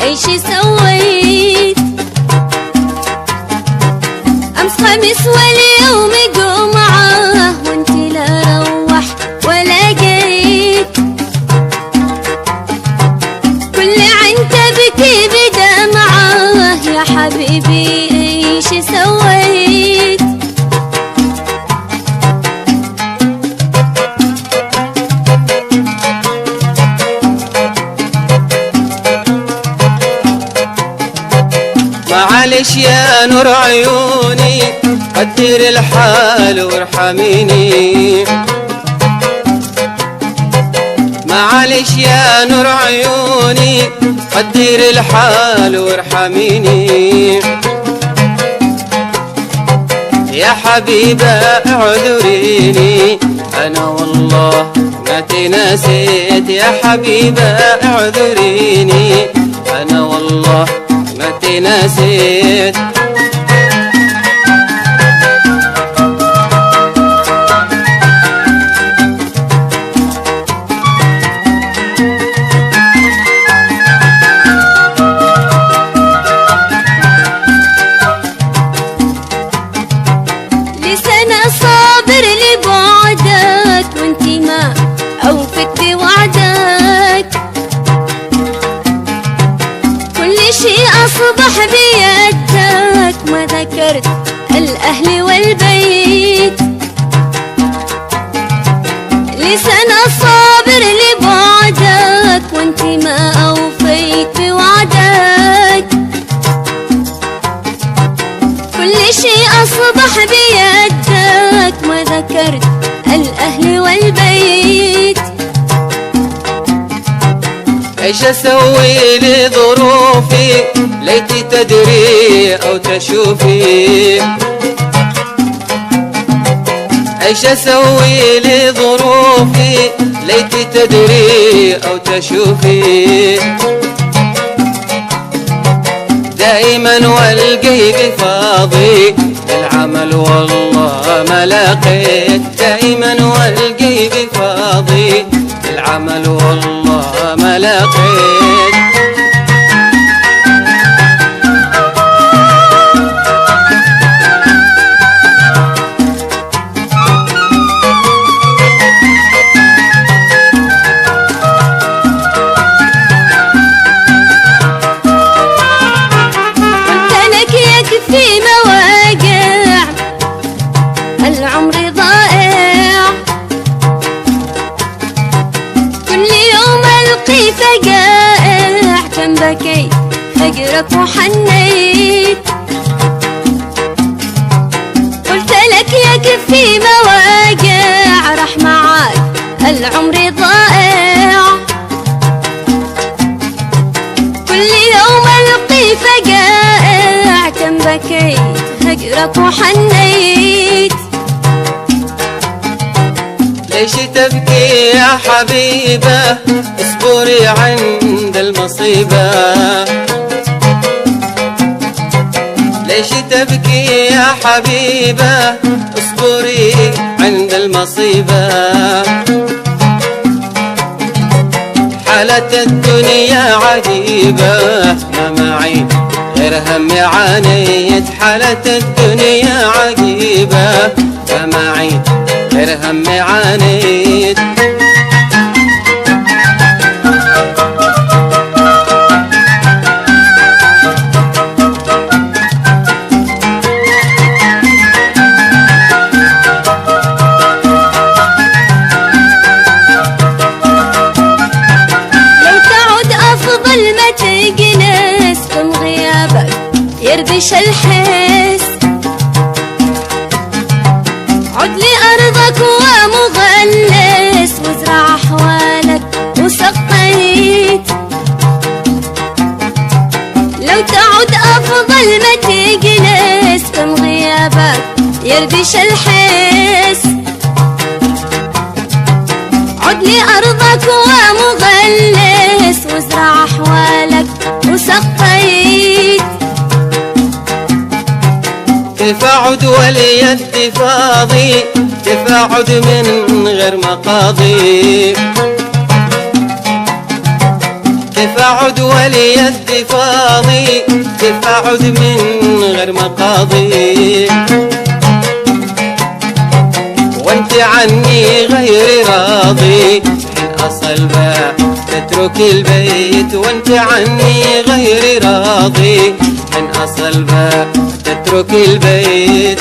ايش سويت؟ امس خميس واليوم جمعة وانت لا روح ولا جيت، كل عين تبكي بدمعة يا حبيبي ايش سويت؟ معلش يا نور عيوني قدر الحال وارحميني، معلش يا نور عيوني قدر الحال وارحميني، يا حبيبة اعذريني انا والله ما تنسيت، يا حبيبة اعذريني انا والله ما تنسيت. لسنا صابر لبعدك وانتي ما اوفت بوعدك، كل شيء اصبح بيدك ما ذكرت الاهل والبيت، لسنا صابر لبعدك وانتي ما اوفيت بوعدك، كل شيء اصبح بيدك ما ذكرت الاهل والبيت. ايش اسوي لظروفي ليتي تدري او تشوفي، ايش اسوي لظروفي ليتي تدري او تشوفي، دائما والقلب فاضي للعمل والله ما لقيت، دائما والقلب فاضي للعمل والله ما لقيت. في مواقع العمر ضائع، كل يوم القي فقائع كم بكيت فقرك وحنيت، قلت لك يكفي مواقع راح معاك العمر ضائع، كل يوم القي فقائع كم بكيت هجرك وحنيت. ليش تبكي يا حبيبة اصبري عند المصيبة، ليش تبكي يا حبيبة اصبري عند المصيبة، حالة الدنيا عجيبة ما معي غير هم عانيت، حالة الدنيا عجيبة ما معي غير هم عانيت. مغلس وازرع أحوالك وسقيت. لو تعود أفضل ما تجلس كم غيابك يربش الحس. عد لأرضك ومغلس وازرع أحوالك وسقيت. كيف أعد واليد فاضي، كيف أعد من غير مقاضي، كيف أعد واليد فاضي، كيف أعد من غير مقاضي، وانت عني غير راضي. حين أصل بقى تترك البيت، وانت عني غير راضي. حين أصل بقى تترك البيت.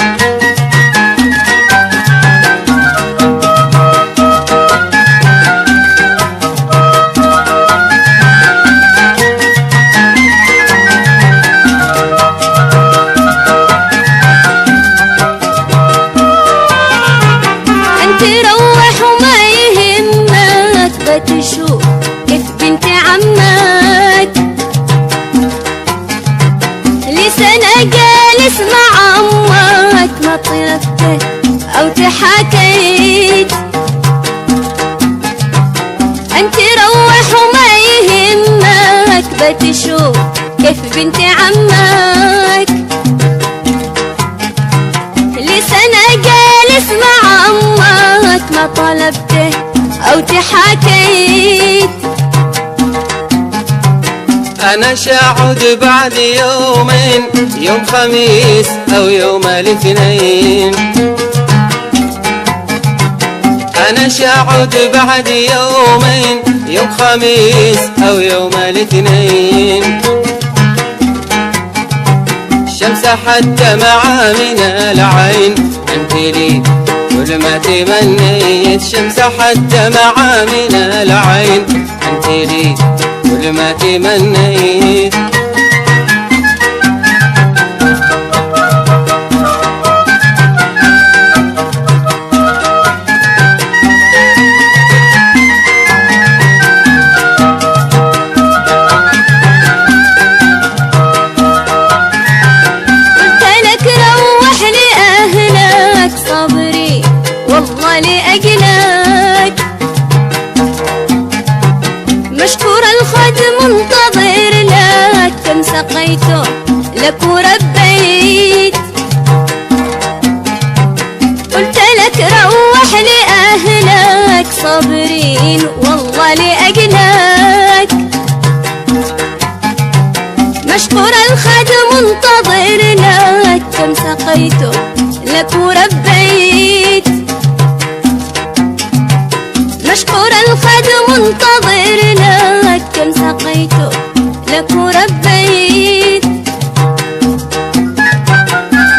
تروح وما يهمك بتشوف كيف بنت عمك. لسنة جالس مع عمك ما طلبته أو تحكيت. أنت روح وما يهمك بتشوف كيف بنت عمك. لسنة جالس مع عمك ما طلبته أو تحكيت. أنا شاعد بعد يومين، يوم خميس أو يوم الاثنين. أنا شاعد بعد يومين، يوم خميس أو يوم الاثنين. الشمس حتى مع من العين، أنت لي كل ما تمنيت. شمس حتى مع من العين، أنت لي كل ما تمنيت. والله لأجلك مشكور الخدم منتظر لك. كم سقيته لك وربيت. قلت لك روح لأهلك صابرين والله لأجلك. مشكور الخدم منتظر لك. كم سقيته لك وربيت. مشكور الخدم منتظر لك. كم سقيته لك وربيت.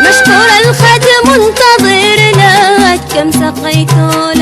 مشكور الخدم منتظر لك. كم سقيته